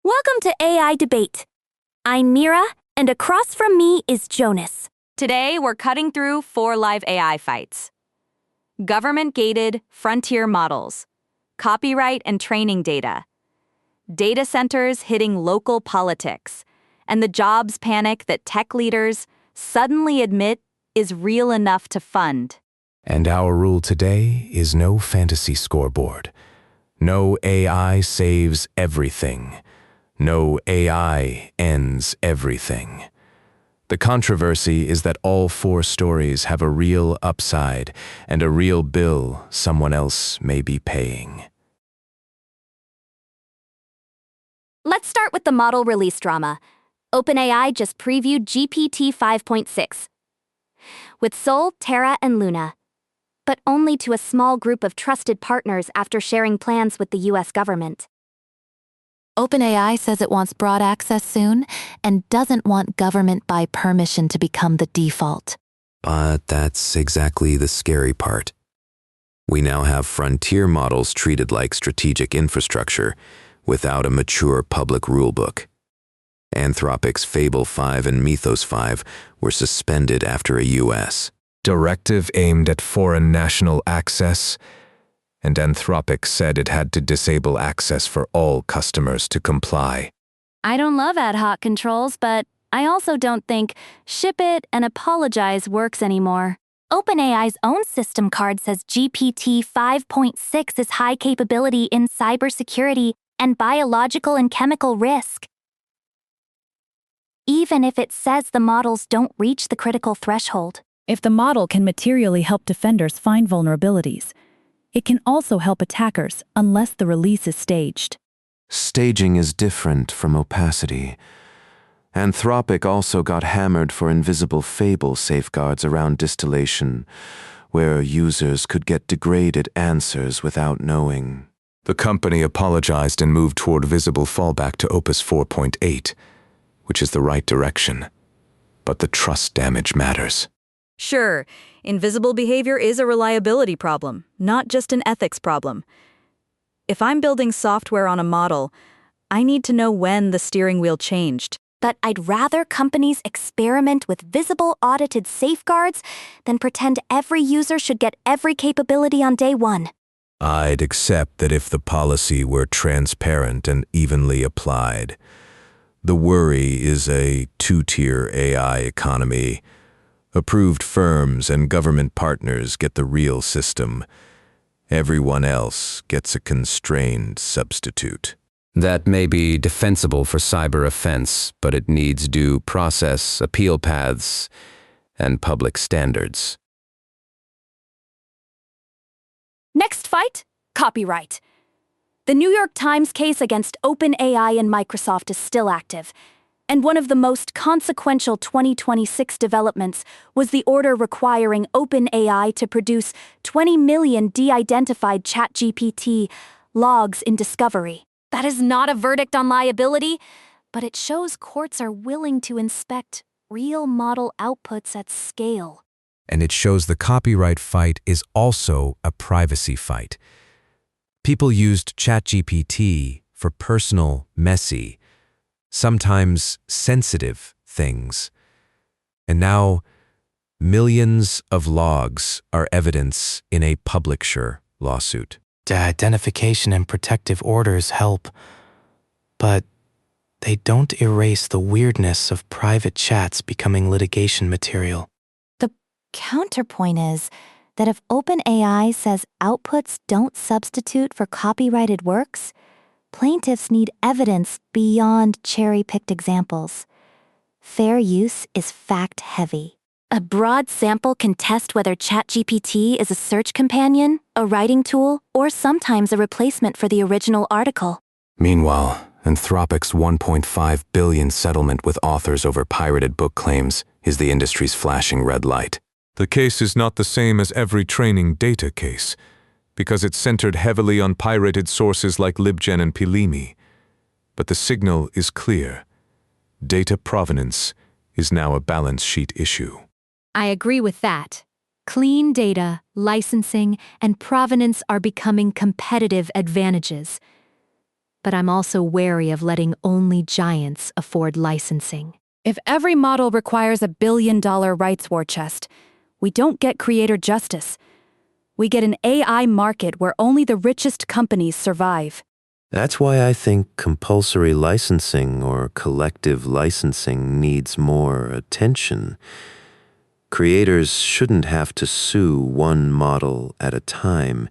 Welcome to AI Debate. I'm Mira, and across from me is Jonas. Today, we're cutting through 4 live AI fights. Government-gated frontier models, copyright and training data, data centers hitting local politics, and the jobs panic that tech leaders suddenly admit is real enough to fund. And our rule today is no fantasy scoreboard. No AI saves everything. No AI ends everything. The controversy is that all 4 stories have a real upside and a real bill someone else may be paying. Let's start with the model release drama. OpenAI just previewed GPT 5.6 with Sol, Terra, and Luna, but only to a small group of trusted partners after sharing plans with the US government. OpenAI says it wants broad access soon and doesn't want government by permission to become the default. But that's exactly the scary part. We now have frontier models treated like strategic infrastructure without a mature public rulebook. Anthropic's Fable 5 and Mythos 5 were suspended after a U.S. Directive aimed at foreign national access, and Anthropic said it had to disable access for all customers to comply. I don't love ad hoc controls, but I also don't think ship it and apologize works anymore. OpenAI's own system card says GPT 5.6 is high capability in cybersecurity and biological and chemical risk. Even if it says the models don't reach the critical threshold. If the model can materially help defenders find vulnerabilities, it can also help attackers unless the release is staged. Staging is different from opacity. Anthropic also got hammered for invisible Fable safeguards around distillation, where users could get degraded answers without knowing. The company apologized and moved toward visible fallback to Opus 4.8, which is the right direction. But the trust damage matters. Sure, invisible behavior is a reliability problem, not just an ethics problem. If I'm building software on a model, I need to know when the steering wheel changed. But I'd rather companies experiment with visible audited safeguards than pretend every user should get every capability on day one. I'd accept that if the policy were transparent and evenly applied. The worry is a 2-tier AI economy. Approved firms and government partners get the real system. Everyone else gets a constrained substitute. That may be defensible for cyber offense, but it needs due process, appeal paths, and public standards. Next fight, copyright. The New York Times case against OpenAI and Microsoft is still active, and one of the most consequential 2026 developments was the order requiring OpenAI to produce 20 million de-identified ChatGPT logs in discovery. That is not a verdict on liability, but it shows courts are willing to inspect real model outputs at scale. And it shows the copyright fight is also a privacy fight. People used ChatGPT for personal, messy, sometimes sensitive things. And now, millions of logs are evidence in a publisher lawsuit. De-identification and protective orders help, but they don't erase the weirdness of private chats becoming litigation material. The counterpoint is that if OpenAI says outputs don't substitute for copyrighted works, plaintiffs need evidence beyond cherry-picked examples. Fair use is fact-heavy. A broad sample can test whether ChatGPT is a search companion, a writing tool, or sometimes a replacement for the original article. Meanwhile, Anthropic's $1.5 billion settlement with authors over pirated book claims is the industry's flashing red light. The case is not the same as every training data case, because it's centered heavily on pirated sources like LibGen and Pilimi. But the signal is clear. Data provenance is now a balance sheet issue. I agree with that. Clean data, licensing, and provenance are becoming competitive advantages. but I'm also wary of letting only giants afford licensing. If every model requires a billion-dollar rights war chest, we don't get creator justice. We get an AI market where only the richest companies survive. That's why I think compulsory licensing or collective licensing needs more attention. Creators shouldn't have to sue one model at a time,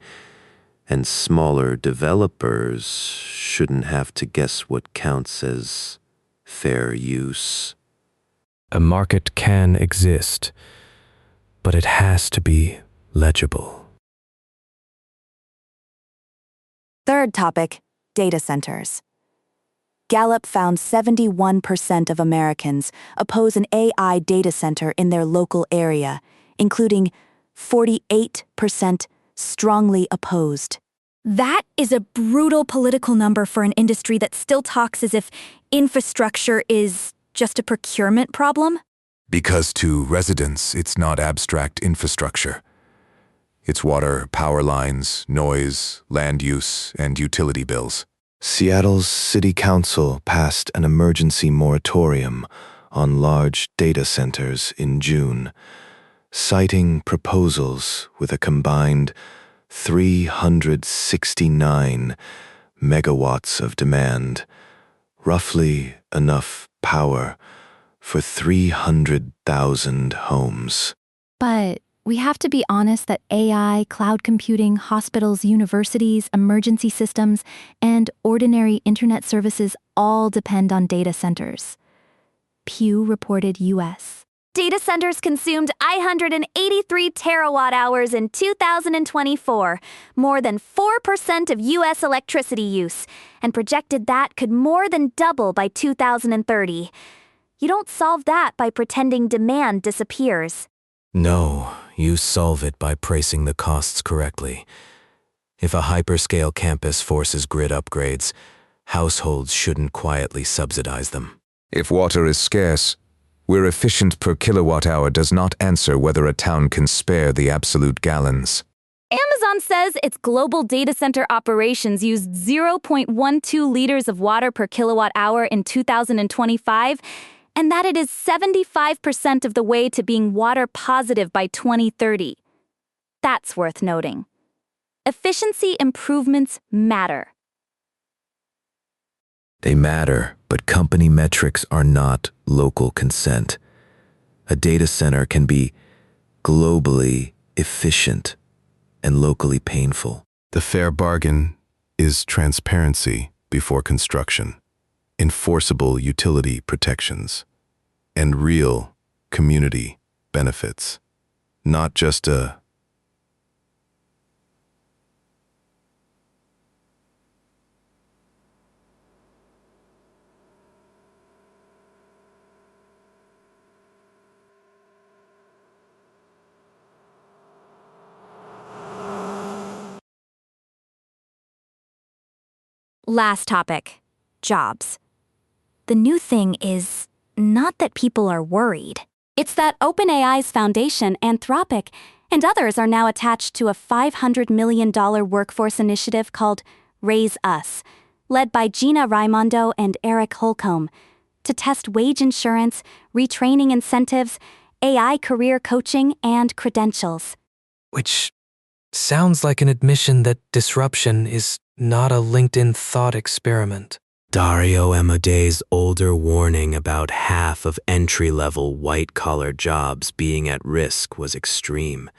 and smaller developers shouldn't have to guess what counts as fair use. A market can exist, but it has to be legible. Third topic, data centers. Gallup found 71% of Americans oppose an AI data center in their local area, including 48% strongly opposed. That is a brutal political number for an industry that still talks as if infrastructure is just a procurement problem. Because to residents, it's not abstract infrastructure. It's water, power lines, noise, land use, and utility bills. Seattle's City Council passed an emergency moratorium on large data centers in June, citing proposals with a combined 369 megawatts of demand, roughly enough power for 300,000 homes. But we have to be honest that AI, cloud computing, hospitals, universities, emergency systems, and ordinary internet services all depend on data centers. Pew reported U.S. Data centers consumed 183 terawatt hours in 2024, more than 4% of U.S. electricity use, and projected that could more than double by 2030. You don't solve that by pretending demand disappears. No, you solve it by pricing the costs correctly. If a hyperscale campus forces grid upgrades, households shouldn't quietly subsidize them. If water is scarce, where efficient per kilowatt hour does not answer whether a town can spare the absolute gallons. Amazon says its global data center operations used 0.12 liters of water per kilowatt hour in 2025, and that it is 75% of the way to being water positive by 2030. That's worth noting. Efficiency improvements matter. They matter, but company metrics are not local consent. A data center can be globally efficient and locally painful. The fair bargain is transparency before construction, enforceable utility protections, and real community benefits, not just a Last topic, jobs. The new thing is not that people are worried. It's that OpenAI's foundation, Anthropic, and others are now attached to a $500 million workforce initiative called Raise Us, led by Gina Raimondo and Eric Holcomb, to test wage insurance, retraining incentives, AI career coaching, and credentials. Which sounds like an admission that disruption is not a LinkedIn thought experiment. Dario Amadei's older warning about half of entry-level white-collar jobs being at risk was extreme.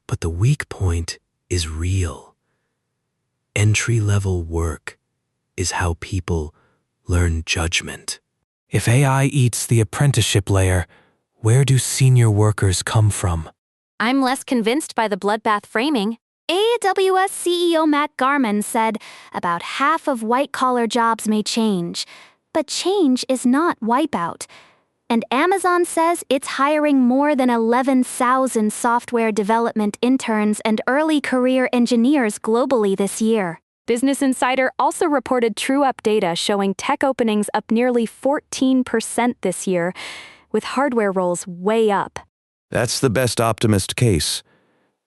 But the weak point is real. Entry-level work is how people learn judgment. If AI eats the apprenticeship layer, where do senior workers come from? I'm less convinced by the bloodbath framing. AWS CEO Matt Garman said about half of white-collar jobs may change, but change is not wipeout. And Amazon says it's hiring more than 11,000 software development interns and early career engineers globally this year. Business Insider also reported true-up data showing tech openings up nearly 14% this year, with hardware roles way up. That's the best optimist case.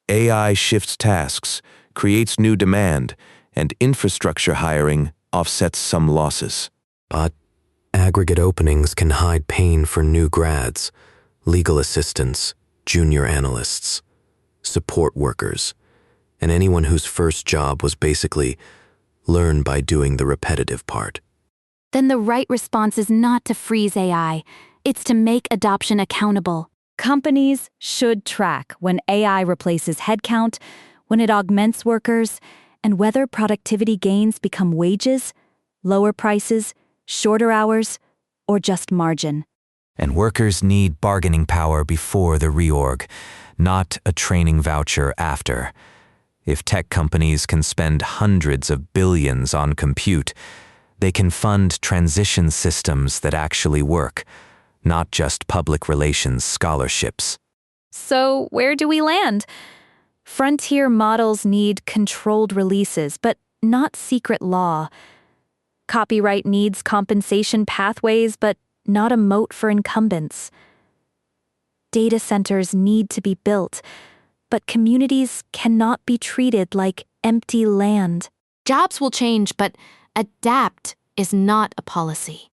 AI shifts tasks, creates new demand, and infrastructure hiring offsets some losses. But aggregate openings can hide pain for new grads, legal assistants, junior analysts, support workers, and anyone whose first job was basically learn by doing the repetitive part. Then the right response is not to freeze AI, it's to make adoption accountable. Companies should track when AI replaces headcount, when it augments workers, and whether productivity gains become wages, lower prices, shorter hours, or just margin. And workers need bargaining power before the reorg, not a training voucher after. If tech companies can spend hundreds of billions on compute, they can fund transition systems that actually work, not just public relations scholarships. So, where do we land? Frontier models need controlled releases, but not secret law. Copyright needs compensation pathways, but not a moat for incumbents. Data centers need to be built, but communities cannot be treated like empty land. Jobs will change, but adapt is not a policy.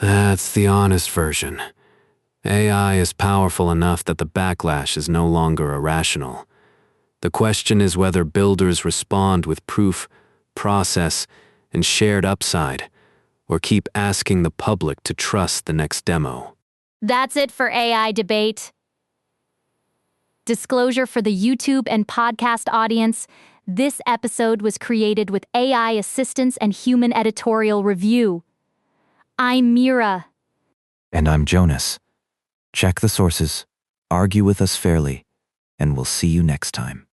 That's the honest version. AI is powerful enough that the backlash is no longer irrational. The question is whether builders respond with proof, process, and shared upside, or keep asking the public to trust the next demo. That's it for AI debate. Disclosure for the YouTube and podcast audience. This episode was created with AI assistance and human editorial review. I'm Mira. And I'm Jonas. Check the sources, argue with us fairly, and we'll see you next time.